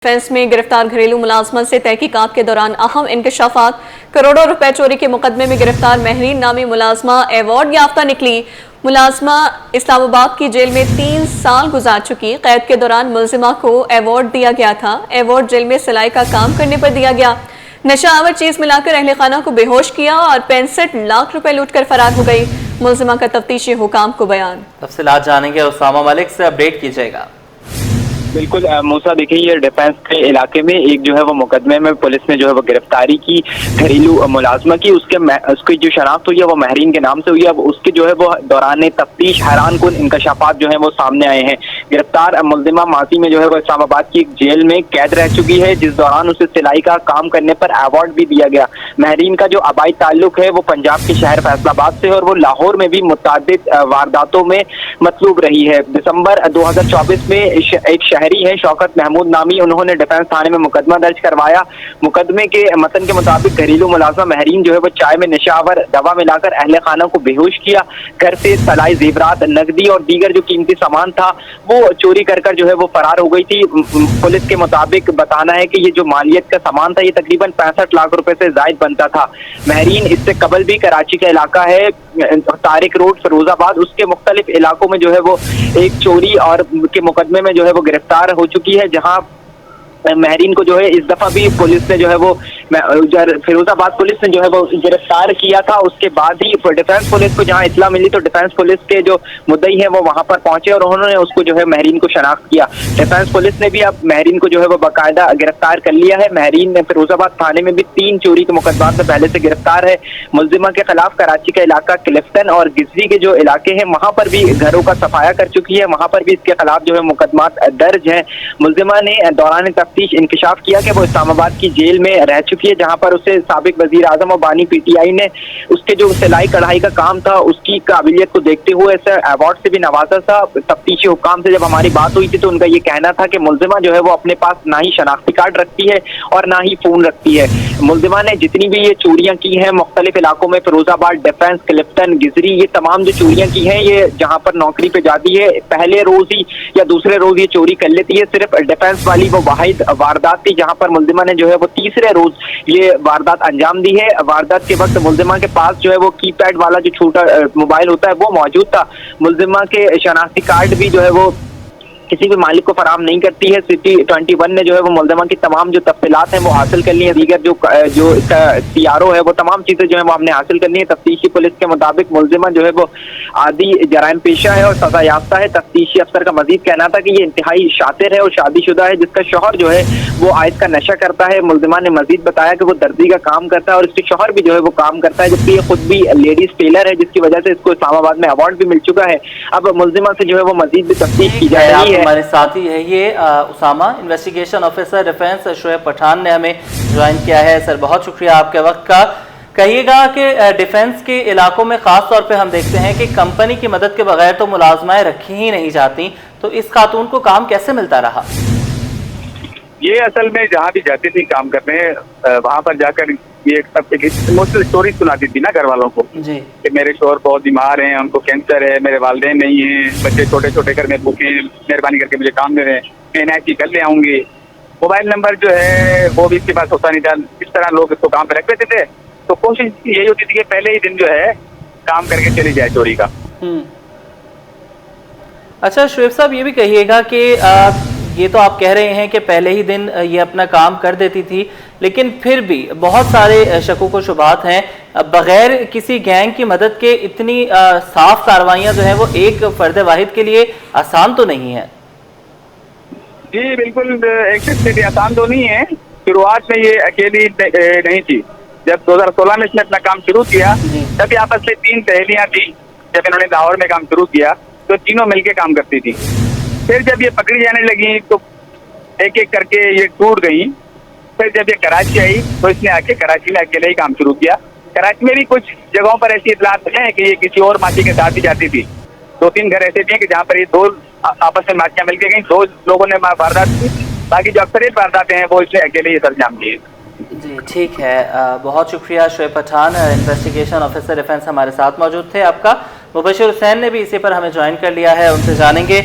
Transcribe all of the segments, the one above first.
Defence में गिरफ्तार घरेलू मुलाजमत से तहकीकात के दौरान अहम इंकशाफात। करोड़ों रुपए चोरी के मुकदमे में गिरफ्तार महरीन नामी मुलाजमा अवार्ड याफ्ता निकली। मुलाजमा इस्लामाबाद की जेल में 3 साल गुजार चुकी। कैद के दौरान मुलजिमा को अवार्ड दिया गया था। अवार्ड जेल में सिलाई का काम करने पर दिया गया। नशा आवर चीज मिलाकर अहले खाना को बेहोश किया और 65 लाख रुपए लूट कर फरार हो गई। मुलजिमा का तफ्तीशी हुकाम को बयान। तफसीलात जानेंगे उसामा मलिक से, अपडेट कीजिएगा। बिल्कुल मूसा, देखिए ये डिफेंस के इलाके में एक जो है वो मुकदमे में पुलिस ने जो है वो गिरफ्तारी की घरेलू मुलाजमा की। उसकी जो शनाख्त हुई है वो महरीन के नाम से हुई है। अब उसके जो है वो दौरान तफ्तीश हैरान कुन इंकशाफात जो है वो सामने आए हैं। गिरफ्तार मुलजिमा माजी में जो है वो इस्लामाबाद की एक जेल में कैद रह चुकी है, जिस दौरान उसे सिलाई का काम करने पर अवार्ड भी दिया गया। महरीन का जो आबाई ताल्लुक है वो पंजाब के शहर फैसलाबाद से और वो लाहौर में भी मुतअद्दिद वारदातों में मतलूब रही है। दिसंबर 2024 में एक शहरी है शौकत महमूद नामी, उन्होंने डिफेंस थाने में मुकदमा दर्ज करवाया। मुकदमे के मतन के मुताबिक घरेलू मुलाजमा महरीन जो है वो चाय में नशावर दवा मिलाकर अहले खाना को बेहोश किया। घर से तलाई जेवरात, नकदी और दीगर जो कीमती सामान था वो चोरी कर जो है वो फरार हो गई थी। पुलिस के मुताबिक बताना है कि ये जो मालियत का सामान था ये तकरीबन 65 लाख रुपए से जायद बनता था। महरीन इससे कबल भी कराची का इलाका है तारिक रोड फिरोजाबाद, उसके मुख्तलिफ इलाकों में जो है वो एक चोरी और के मुकदमे में जो है वो गिरफ्तार हो चुकी है, जहां महरीन को जो है इस दफा भी पुलिस ने जो है वो फिरोजाबाद पुलिस ने जो है वो गिरफ्तार किया था। उसके बाद ही डिफेंस पुलिस को जहां इत्तला मिली तो डिफेंस पुलिस के जो मुद्दई है वो वहां पर पहुंचे और उन्होंने उसको जो है महरीन को शनाख्त किया। डिफेंस पुलिस ने भी अब महरीन को जो है वो बाकायदा गिरफ्तार कर लिया है। महरीन ने फिरोजाबाद थाने में भी 3 चोरी के मुकदमात में पहले से गिरफ्तार है। मुलजिमा के खिलाफ कराची का इलाका क्लिफ्टन और गिजरी के जो इलाके हैं वहां पर भी घरों का सफाया कर चुकी है, वहां पर भी इसके खिलाफ जो है मुकदमात दर्ज है। मुलजिमा ने दौरान तफ्तीश इंकशाफ किया कि वो इस्लामाबाद की जेल में रह चुकी है, जहां पर उसे साबिक वजीर आजम और बानी पीटीआई ने उसके जो सिलाई कढ़ाई का काम था उसकी काबिलियत को देखते हुए इसे अवार्ड से भी नवाजा था। तफ्तीशी हुकाम से जब हमारी बात हुई थी तो उनका ये कहना था कि मुलजिमा जो है वो अपने पास ना ही शनाख्ती कार्ड रखती है और ना ही फोन रखती है। मुलजिमा ने जितनी भी ये चोरियां की हैं मुख्तलिफ इलाकों में, फिरोजाबाद, डिफेंस, क्लिफ्टन, गिजरी, ये तमाम जो चोरियां की हैं ये जहां पर नौकरी पे जाती है पहले रोज ही या दूसरे रोज ये चोरी कर लेती है। सिर्फ डिफेंस वाली वो वाहिद वारदात थी जहां पर मुलजिमा ने जो है वो तीसरे रोज ये वारदात अंजाम दी है। वारदात के वक्त मुलजिमा के पास जो है वो कीपैड वाला जो छोटा मोबाइल होता है वो मौजूद था। मुलजिमा के शनाख्ती कार्ड भी जो है वो किसी भी मालिक को फराम नहीं करती है। सिटी 21 ने जो है वो मुलजिमा की तमाम जो तफसीलात हैं वो हासिल कर ली है। दीगर जो इसका सीआरओ है वो तमाम चीजें जो है वो हमने हासिल करनी है। तफ्तीशी पुलिस के मुताबिक मुलजिमा जो है वो आदि जराइम पेशा है और सजा याफ्ता है। तफ्तीशी अफसर का मजीद कहना था कि ये इंतहाई शातिर है और शादीशुदा है, जिसका शौहर जो है वो आयत का नशा करता है। मुलजिमा ने मजीद बताया कि वो दर्जी का काम करता है और इसके शौहर भी जो है वो काम करता है, जबकि ये खुद भी लेडीज टेलर है, जिसकी वजह से इसको इस्लामाबाद में अवार्ड भी मिल चुका है। अब मुलजिमा से जो है वो मजीद भी तफ्तीश की जा रही है। हमारे साथी है ये Usama, investigation officer defence Shoaib Pathan ने हमें ज्वाइन किया है। सर बहुत शुक्रिया आपके वक्त का। कहिएगा कि डिफेंस के इलाकों में खास तौर पे हम देखते हैं कि कंपनी की मदद के बगैर तो मुलाजमाएं रखी ही नहीं जाती, तो इस खातून को काम कैसे मिलता रहा? ये असल में जहाँ भी जाती थी काम करने वहाँ पर जाकर ये सब इमोशनल स्टोरी सुनाती थी ना घर वालों को जी, कि मेरे शोहर बहुत बीमार हैं, उनको कैंसर है, मेरे वालिदैन नहीं हैं, बच्चे छोटे छोटे घर में भूखे हैं, मेहरबानी करके मुझे काम दे रहे हैं, मैं एनआईटी कर ले आऊंगी। मोबाइल नंबर जो है वो भी इसके पास होता नहीं था। इस तरह लोग इसको काम पे रख देते थे। तो कोशिश यही होती थी कि पहले ही दिन जो है काम करके चली जाए चोरी का। अच्छा शोएब साहब, ये भी कहिएगा कि ये तो आप कह रहे हैं कि पहले ही दिन ये अपना काम कर देती थी, लेकिन फिर भी बहुत सारे शकों को शुबात हैं। बगैर किसी गैंग की मदद के इतनी साफ कार्रवाइयां जो है वो एक फर्द वाहिद के लिए आसान तो नहीं है। जी बिल्कुल, एक आसान तो नहीं है। शुरुआत में ये अकेली नहीं थी। जब 2016 में इसने अपना काम शुरू किया तभी आपस में 3 सहेलियां थी। जब इन्होंने लाहौर में काम शुरू किया तो तीनों मिलके काम करती थी। फिर जब ये पकड़ी जाने लगी तो एक एक करके ये टूट गई। फिर जब ये कराची आई तो इसने आके कराची में अकेले ही काम शुरू किया। कराची में भी कुछ जगहों पर ऐसी इतलात है कि ये किसी और माची के साथ ही जाती थी। 2-3 घर ऐसे थे कि जहाँ पर ये 2 आपस में माचियां मिलके गई, 2 लोगों ने वारदात की। बाकी जो अक्सरियत वारदातें हैं वो इसने अकेले ही सरंजाम किए। जी ठीक है, बहुत शुक्रिया Shoaib Pathan, investigation officer defence हमारे साथ मौजूद थे। आपका मुबशिर हुसैन ने भी इसी पर हमें ज्वाइन कर लिया है, उनसे जानेंगे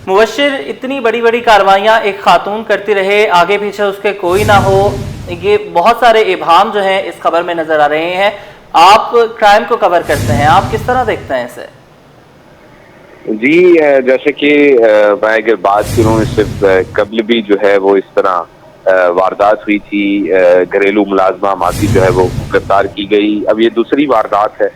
मुबश्शिर, इतनी बड़ी बड़ी कार्रवाइयाँ एक खातून करती रहे, आगे पीछे उसके कोई ना हो, ये बहुत सारे इबाम जो हैं इस खबर में नजर आ रहे हैं। आप क्राइम को कवर करते हैं, आप किस तरह देखते हैं इसे? जी, जैसे कि मैं अगर बात करूँ, इससे कबल भी जो है वो इस तरह वारदात हुई थी, घरेलू मुलाजमा मासी जो है वो गिरफ्तार की गई। अब ये दूसरी वारदात है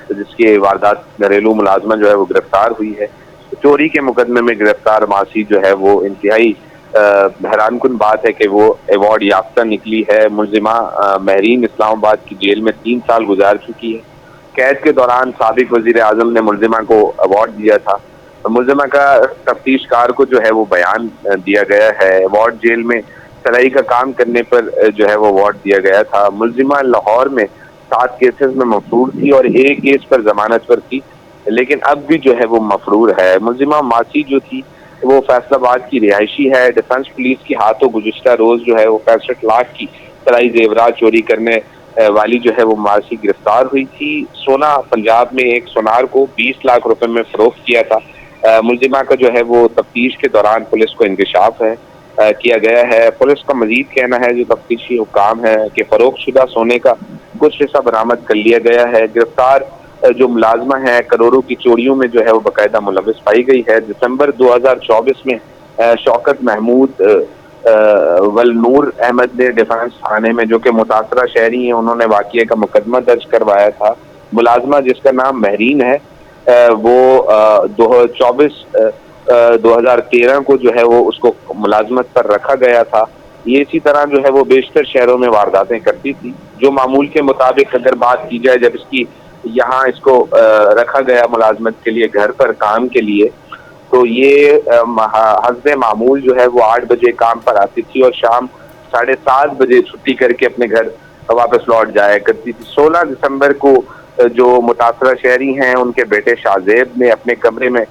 जिसके वारदात घरेलू मुलाजमा जो है वो गिरफ्तार हुई है। चोरी के मुकदमे में गिरफ्तार मासी जो है वो इंतहाई हैरानकुन बात है कि वो अवार्ड याफ्ता निकली है। मुलजिमा महरीन इस्लामाबाद की जेल में 3 साल गुजार चुकी है। कैद के दौरान साबिक वजीर आजम ने मुलजिमा को अवार्ड दिया था। मुलजिमा का तफ्तीशकार को जो है वो बयान दिया गया है। अवार्ड जेल में सलाई का काम करने पर जो है वो अवार्ड दिया गया था। मुलजिमा लाहौर में 7 केसेस में मफरूर थी और एक केस पर जमानत पर थी, लेकिन अब भी जो है वो मफरूर है। मुलजिमा मासी जो थी वो फैसलाबाद की रिहायशी है। डिफेंस पुलिस के हाथों गुज़िश्ता रोज जो है वो 65 लाख की सराई जेवरात चोरी करने वाली जो है वो मासी गिरफ्तार हुई थी। सोना पंजाब में एक सोनार को 20 लाख रुपए में फरोख्त किया था। मुलजिमा का जो है वो तफ्तीश के दौरान पुलिस को इंकशाफ किया गया है। पुलिस का मजीद कहना है, जो तफ्तीशी हुकाम है, कि फरोख्त शुदा सोने का कुछ हिस्सा बरामद कर लिया गया है। गिरफ्तार जो मुलाजमा है करोड़ों की चोरियों में जो है वो बाकायदा मुलविस पाई गई है। दिसंबर 2024 में शौकत महमूद वल नूर अहमद ने डिफेंस थाने में, जो कि मुतासरा शहरी हैं, उन्होंने वाक़ये का मुकदमा दर्ज करवाया था। मुलाजमा जिसका नाम महरीन है वो 2013 को जो है वो उसको मुलाजमत पर रखा गया था। ये इसी तरह जो है वो बेशतर शहरों में वारदातें करती थी। जो मामूल के मुताबिक अगर बात की जाए, जब इसकी यहाँ इसको रखा गया मुलाजमत के लिए घर पर काम के लिए, तो ये हस्बे मामूल जो है वो 8 बजे काम पर आती थी और शाम 7:30 बजे छुट्टी करके अपने घर वापस लौट जाया करती थी। 16 दिसंबर को जो मुतासरा शहरी हैं उनके बेटे शाहजेब ने अपने कमरे में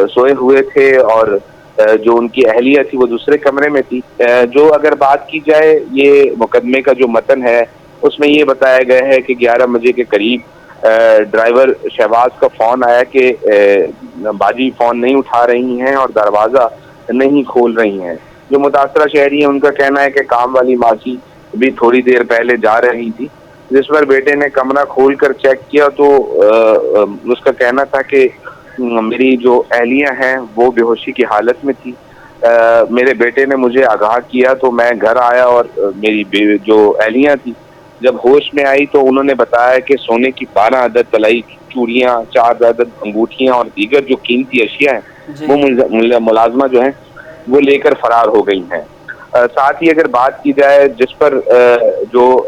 सोए हुए थे और जो उनकी अहलिया थी वो दूसरे कमरे में थी। जो अगर बात की जाए ये मुकदमे का जो मतन है उसमें ये बताया गया है कि 11 बजे के करीब ड्राइवर शहबाज का फोन आया कि बाजी फोन नहीं उठा रही हैं और दरवाज़ा नहीं खोल रही हैं। जो मुतासरा शहरी हैं उनका कहना है कि काम वाली मासी भी थोड़ी देर पहले जा रही थी, जिस पर बेटे ने कमरा खोल कर चेक किया तो उसका कहना था कि मेरी जो अहलिया हैं वो बेहोशी की हालत में थी। मेरे बेटे ने मुझे आगाह किया तो मैं घर आया और मेरी जो अहलिया थी जब होश में आई तो उन्होंने बताया कि सोने की 12 अदद तलाई चूड़ियाँ, 4 अदद अंगूठियाँ और दीगर जो कीमती अशिया हैं वो मुलाजमा जो है वो लेकर फरार हो गई हैं। साथ ही अगर बात की जाए जिस पर जो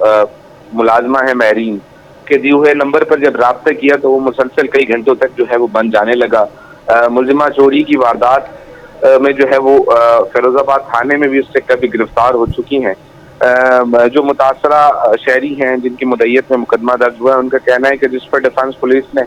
मुलाजमा है महरीन के दिए हुए नंबर पर जब राब्ता किया तो वो मुसलसल कई घंटों तक जो है वो बंद जाने लगा। मुलजिमा चोरी की वारदात में जो है वो फिरोजाबाद थाने में भी उससे कभी गिरफ्तार हो चुकी हैं। जो मुतासरा शहरी हैं जिनकी मुद्दईयत में मुकदमा दर्ज हुआ है उनका कहना है कि जिस पर डिफेंस पुलिस ने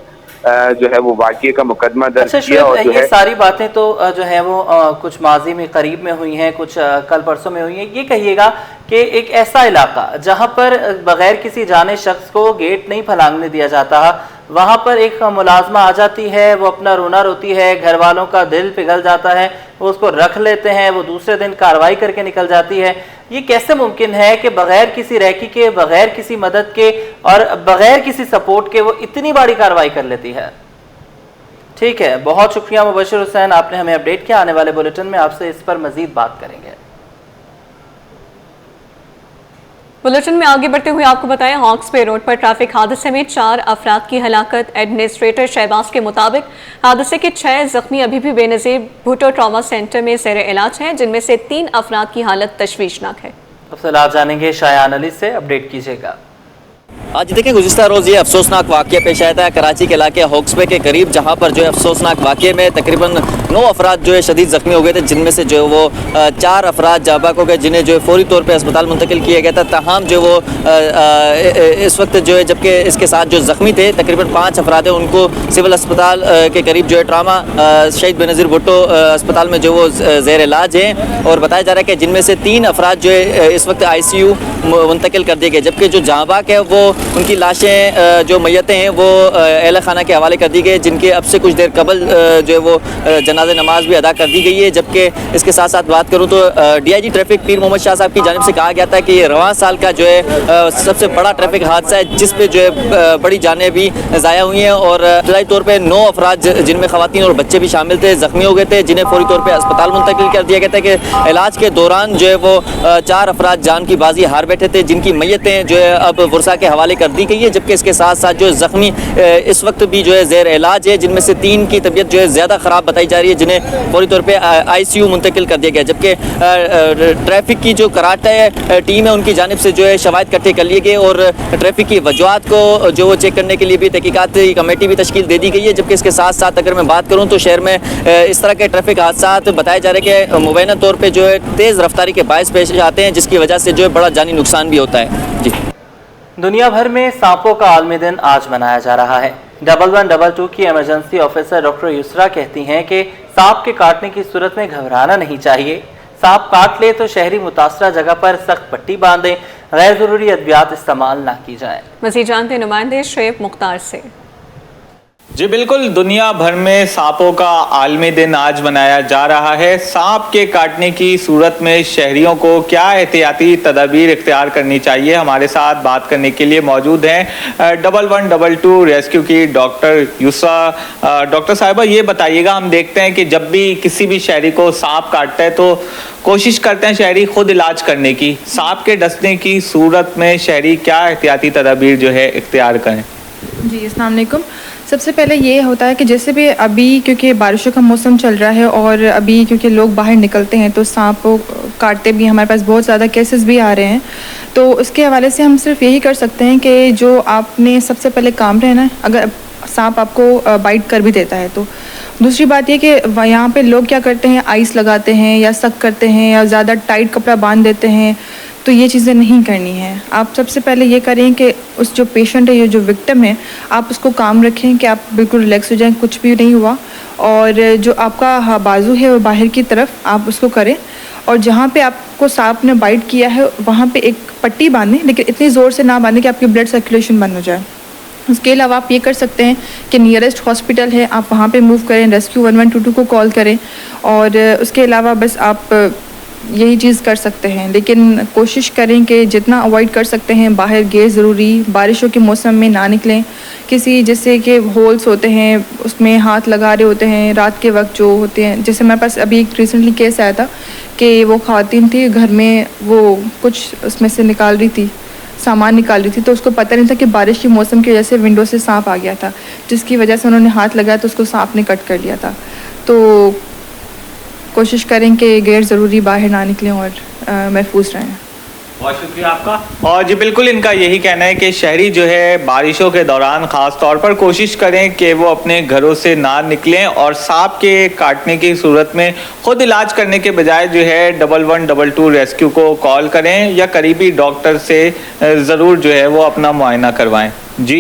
जो है वो वाक़ये का मुकदमा दर्ज किया। और जो ये सारी बातें तो जो है वो कुछ माजी में करीब में हुई हैं, कुछ कल परसों में हुई हैं। ये कहिएगा कि एक ऐसा इलाका जहां पर बगैर किसी जाने शख्स को गेट नहीं फलांगने दिया जाता, वहां पर एक मुलाजमा आ जाती है, वो अपना रोना रोती है, घर वालों का दिल पिघल जाता है, वो उसको रख लेते हैं, वो दूसरे दिन कार्रवाई करके निकल जाती है। ये कैसे मुमकिन है कि बगैर किसी रैकी के, बगैर किसी मदद के और बगैर किसी सपोर्ट के वो इतनी बड़ी कार्रवाई कर लेती है? ठीक है, बहुत शुक्रिया मुबश्शिर हुसैन, आपने हमें अपडेट किया। आने वाले बुलेटिन में आपसे इस पर मजीद बात करेंगे। बुलेटिन में आगे बढ़ते हुए आपको बताएं, हॉक्स पे रोड पर ट्रैफिक हादसे में 4 अफराद की हलाकत। एडमिनिस्ट्रेटर शहबाज के मुताबिक हादसे के 6 जख्मी अभी भी बेनजीर भुट्टो ट्रॉमा सेंटर में ज़ेर इलाज हैं, जिनमें से 3 अफराद की हालत तशवीशनाक है। तफसीलात जानेंगे शायान अली से, अपडेट कीजिएगा। आज देखिए, गुज़िश्ता रोज़ ये अफसोसनाक वाक़या पेश आया था कराची के इलाके हॉक्सपे के करीब, जहाँ पर जो है अफसोसनाक वाक़े में तकरीबन 9 अफराद जो है शदीद ज़ख्मी हो गए थे, जिनमें से जो वो 4 अफराद जाबाक हो गए, जिन्हें जो है फौरी तौर पे अस्पताल मुंतकिल किया गया था। तमाम जो वो इस वक्त जो है, जबकि इसके साथ जो ज़ख्मी थे तकरीबन 5 अफराद हैं, उनको सिविल अस्पताल के करीब जो है ट्रामा शहीद बेनज़ीर भुट्टो अस्पताल में जो वो ज़ेर इलाज हैं, और बताया जा रहा है कि जिनमें से 3 अफराद जो है इस वक्त ICU मुंतकिल कर दिए गए, जबकि जो जाबाक है वो उनकी लाशें जो मैयतें हैं वो अहल खाना के हवाले कर दी गई, जिनके अब से कुछ देर कबल जो है वो जनाज़े नमाज भी अदा कर दी गई है। जबकि इसके साथ साथ बात करूँ तो DIG ट्रैफिक पीर मोहम्मद शाह साहब की जानिब से कहा गया था कि ये रवां साल का जो है सबसे बड़ा ट्रैफिक हादसा है, जिस पे जो है बड़ी जानें भी ज़ाया हुई हैं और इब्तदाई तौर पर 9 अफराद जिनमें ख़वातीन और बच्चे भी शामिल थे ज़ख्मी हो गए थे, जिन्हें फौरी तौर पर अस्पताल मुंतकिल कर दिया गया था कि इलाज के दौरान जो है वो 4 अफराद जान की बाजी हार बैठे थे, जिनकी मैयतें जो है अब वर्सा के हवाले कर दी गई है। जबकि इसके साथ साथ जो ज़ख्मी इस वक्त भी जो है ज़ेर इलाज है, जिनमें से 3 की तबीयत जो है ज़्यादा ख़राब बताई जा रही है, जिन्हें फौरी तौर पर ICU मुंतकिल कर दिया गया। जबकि ट्रैफिक की जो कराटे टीम है उनकी जानिब से जो है शवाहिद इकट्ठे कर लिए गए और ट्रैफिक की वजूहात को जो वो चेक करने के लिए भी तहकीकाती कमेटी भी तश्कील दे दी गई है। जबकि इसके साथ साथ अगर मैं बात करूँ तो शहर में इस तरह के ट्रैफिक हादसा बताए जा रहे हैं कि मुबैना तौर पर जो है तेज़ रफ्तारी के बायस पेश आते हैं, जिसकी वजह से जो है बड़ा जानी नुकसान भी होता है। जी, दुनिया भर में सांपों का आलमी दिन आज मनाया जा रहा है। 1112 की इमरजेंसी ऑफिसर डॉक्टर युसरा कहती हैं कि सांप के काटने की सूरत में घबराना नहीं चाहिए। सांप काट ले तो शहरी मुतासरा जगह पर सख्त पट्टी बांधें, गैर जरूरी अद्वियात इस्तेमाल ना की जाए। मज़ीद जानते नुमाइंदे शुएब मुख्तार से। जी बिल्कुल, दुनिया भर में सांपों का आलमी दिन आज मनाया जा रहा है। सांप के काटने की सूरत में शहरियों को क्या एहतियाती तदाबीर इख्तियार करनी चाहिए, हमारे साथ बात करने के लिए मौजूद हैं 1112 रेस्क्यू की डॉक्टर युसरा। डॉक्टर साहिबा, ये बताइएगा, हम देखते हैं कि जब भी किसी भी शहरी को सांप काटता है तो कोशिश करते हैं शहरी खुद इलाज करने की। सांप के डसने की सूरत में शहरी क्या एहतियाती तदाबीर जो है इख्तियार करें? जी अस्सलाम वालेकुम। सबसे पहले ये होता है कि जैसे भी अभी क्योंकि बारिशों का मौसम चल रहा है और अभी क्योंकि लोग बाहर निकलते हैं तो सांप काटते भी, हमारे पास बहुत ज़्यादा केसेस भी आ रहे हैं। तो उसके हवाले से हम सिर्फ यही कर सकते हैं कि जो आपने सबसे पहले काम रहना है, अगर सांप आपको बाइट कर भी देता है तो। दूसरी बात ये कि यहाँ पे लोग क्या करते हैं, आइस लगाते हैं या सक करते हैं या ज़्यादा टाइट कपड़ा बांध देते हैं, तो ये चीज़ें नहीं करनी है। आप सबसे पहले ये करें कि उस जो पेशेंट है, ये जो विक्टिम है, आप उसको काम रखें कि आप बिल्कुल रिलैक्स हो जाएं, कुछ भी नहीं हुआ। और जो आपका बाजू है वो बाहर की तरफ आप उसको करें और जहाँ पे आपको सांप ने बाइट किया है वहाँ पे एक पट्टी बांधें, लेकिन इतनी ज़ोर से ना बांधें कि आपकी ब्लड सर्कुलेशन बंद हो जाए। उसके अलावा आप ये कर सकते हैं कि नियरेस्ट हॉस्पिटल है, आप वहाँ पे मूव करें, रेस्क्यू 1122 को कॉल करें। और उसके अलावा बस आप यही चीज़ कर सकते हैं, लेकिन कोशिश करें कि जितना अवॉइड कर सकते हैं बाहर गैर ज़रूरी बारिशों के मौसम में ना निकलें। किसी जैसे कि होल्स होते हैं उसमें हाथ लगा रहे होते हैं रात के वक्त जो होते हैं, जैसे मेरे पास अभी एक रिसेंटली केस आया था कि वो ख़वातीन थी घर में, वो कुछ उसमें से निकाल रही थी, सामान निकाल रही थी, तो उसको पता नहीं था कि बारिश के मौसम की वजह से विंडो से सांप आ गया था, जिसकी वजह से उन्होंने हाथ लगाया तो उसको सांप ने कट कर लिया था। तो कोशिश करें कि गैर ज़रूरी बाहर ना निकलें और महफूज रहें। बहुत शुक्रिया आपका। और जी बिल्कुल, इनका यही कहना है कि शहरी जो है बारिशों के दौरान ख़ास तौर पर कोशिश करें कि वो अपने घरों से ना निकलें और सांप के काटने की सूरत में खुद इलाज करने के बजाय जो है 1112 रेस्क्यू को कॉल करें या करीबी डॉक्टर से ज़रूर जो है वो अपना मुआयना करवाएं। जी।